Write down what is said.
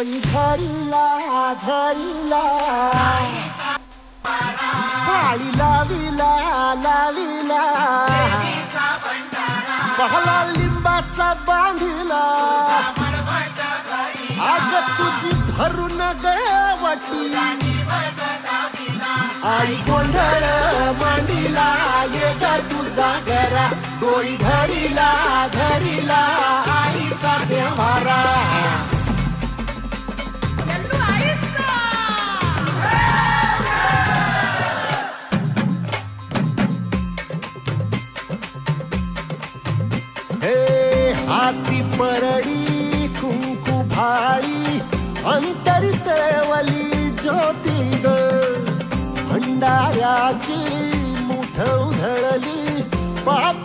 डोई धरिला धरिला पाळी लाविला लाविला पहला लिंबाचा बांधिला आग तुझी भरून गवटी आई गोंधळ मांडीला ये ग तुझा घरा डोई धरिला धरिला आईचा देवारा हाती परडी कुंकू भाळी अंतरी तेवली ज्योती ग भंडाऱ्याची मुठ उधळली बाप